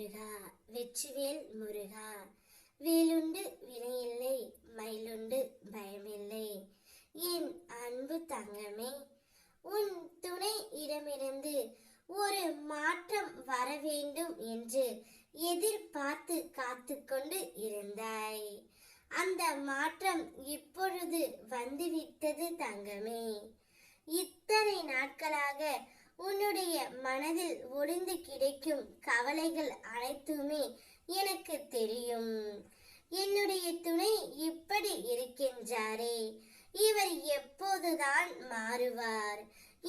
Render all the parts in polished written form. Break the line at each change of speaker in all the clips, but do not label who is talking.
முருகா வெற்றிவேல் முருகா. வேலுண்டு வினையில்லை, மயிலுண்டு பயமில்லை. என் அன்பு தங்கமே, உன் துணை இடமிருந்து ஒரு மாற்றம் வர வேண்டும் என்று எதிர்பார்த்து காத்து கொண்டு இருந்தாய். அந்த மாற்றம் இப்பொழுது வந்துவிட்டது தங்கமே. இத்தனை நாட்களாக உன்னுடைய மனதில் ஒளிந்து கிடைக்கும் கவலைகள் அனைத்துமே எனக்கு தெரியும். என்னுடைய துணை இப்படி இருக்கின்றாரே, இவர் எப்போதுதான் மாறுவார்,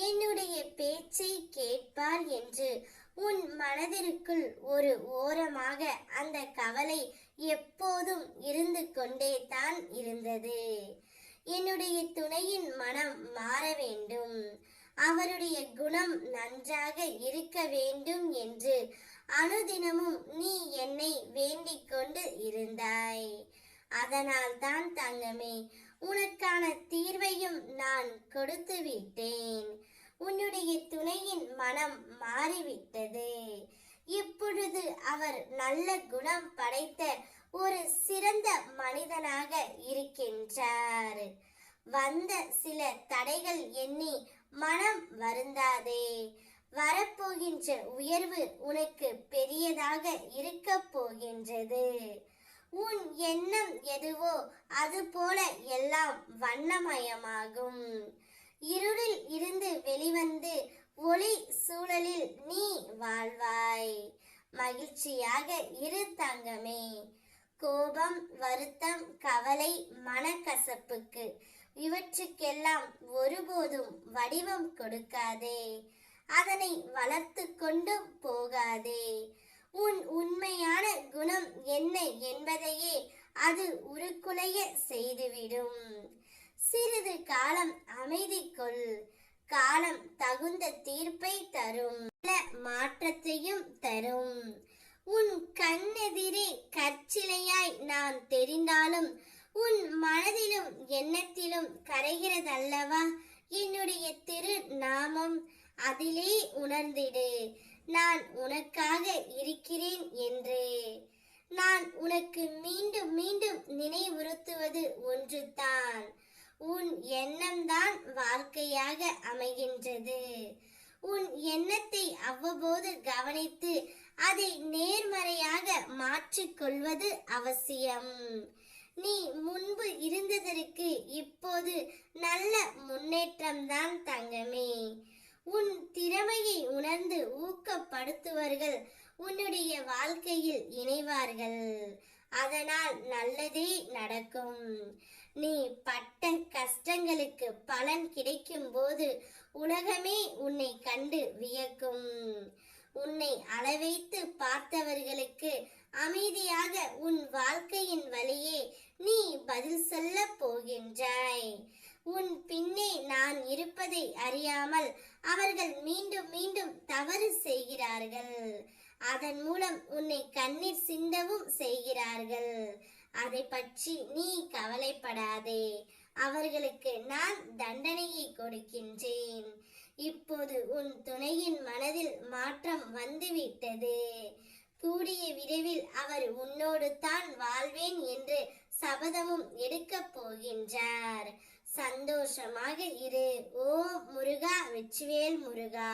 என்னுடைய பேச்சை கேட்பார் என்று உன் மனதிற்குள் ஒரு ஓரமாக அந்த கவலை எப்போதும் இருந்து கொண்டே தான் இருந்தது. என்னுடைய துணையின் மனம் மாற வேண்டும், அவருடைய குணம் நன்றாக இருக்க வேண்டும் என்று அனுதினமும் நீ என்னை வேண்டிக் கொண்டு இருந்தாய். அதனால் தான் தங்கமே, உனக்கான தீர்வையும் நான் கொடுத்து விட்டேன். உன்னுடைய துணையின் மனம் மாறிவிட்டது. இப்பொழுது அவர் நல்ல குணம் படைத்த ஒரு சிறந்த மனிதனாக இருக்கின்றார். வந்த சில தடைகள் எண்ணி மனம் வருந்தாதே. வரப்போகின்ற உயர்வு உனக்கு பெரியதாக இருக்க போகின்றது. உன் எண்ணம் எதுவோ அது போல எல்லாம் வண்ணமயமாகும். இருளில் இருந்து வெளிவந்து ஒளி சூழலில் நீ வாழ்வாய். மகிழ்ச்சியாக இரு தங்கமே. கோபம், வருத்தம், கவலை, மனக்கசப்புக்கு இவற்றுக்கெல்லாம் ஒருபோதும் வடிவம் கொடுக்காதே. அதனை வளர்த்து கொண்டும் போகாதே. உன் உண்மையான குணம் என்ன என்பதையே அது உருக்குலைய செய்துவிடும். சிறிது காலம் அமைதி கொள். காலம் தகுந்த தீர்ப்பை தரும், மாற்றத்தையும் தரும். உன் கண்ணெதிரே கற்சிலையாய் நான் தெரிந்தாலும் உன் மனதிலும் எண்ணத்திலும் கரைகிறதல்லவா என்னுடைய திரு நாமம். அதிலே உணர்ந்திடு, நான் உனக்காக இருக்கிறேன் என்று. நான் உனக்கு மீண்டும் மீண்டும் நினைவுறுத்துவது ஒன்றுதான், உன் எண்ணம்தான் வாழ்க்கையாக அமைகின்றது. உன் எண்ணத்தை அவ்வப்போது கவனித்து அதை நேர்மறையாக மாற்றிக்கொள்வது அவசியம். நீ முன்பு இருந்ததற்கு இப்போது நல்ல முன்னேற்றம்தான் தங்கமே. உன் திறமையை உணர்ந்து ஊக்கப்படுத்துவர்கள் உன்னுடைய வாழ்க்கையில் இணைவார்கள். அதனால் நல்லதே நடக்கும். நீ பட்ட கஷ்டங்களுக்கு பலன் கிடைக்கும் போது உலகமே உன்னை கண்டு வியக்கும். உன்னை அளவைத்து பார்த்தவர்களுக்கு அமைதியாக உன் வாழ்க்கையின் வழியே நீ பதில் சொல்ல போகின்றாய். உன் பின்னே நான் இருப்பதை அறியாமல் அவர்கள் மீண்டும் மீண்டும் தவறு செய்கிறார்கள். அதன் மூலம் உன்னை கண்ணீர் சிந்தவும் செய்கிறார்கள். அதை பற்றி நீ கவலைப்படாதே. அவர்களுக்கு நான் தண்டனையை கொடுக்கின்றேன். இப்போது உன் துணையின் மனதில் மாற்றம் வந்துவிட்டது. கூடிய விரைவில் அவர் உன்னோடு தான் வாழ்வேன் என்று சபதமும் எடுக்கப் போகின்றார். சந்தோஷமாக இரு. ஓ முருகா வெற்றிவேல் முருகா.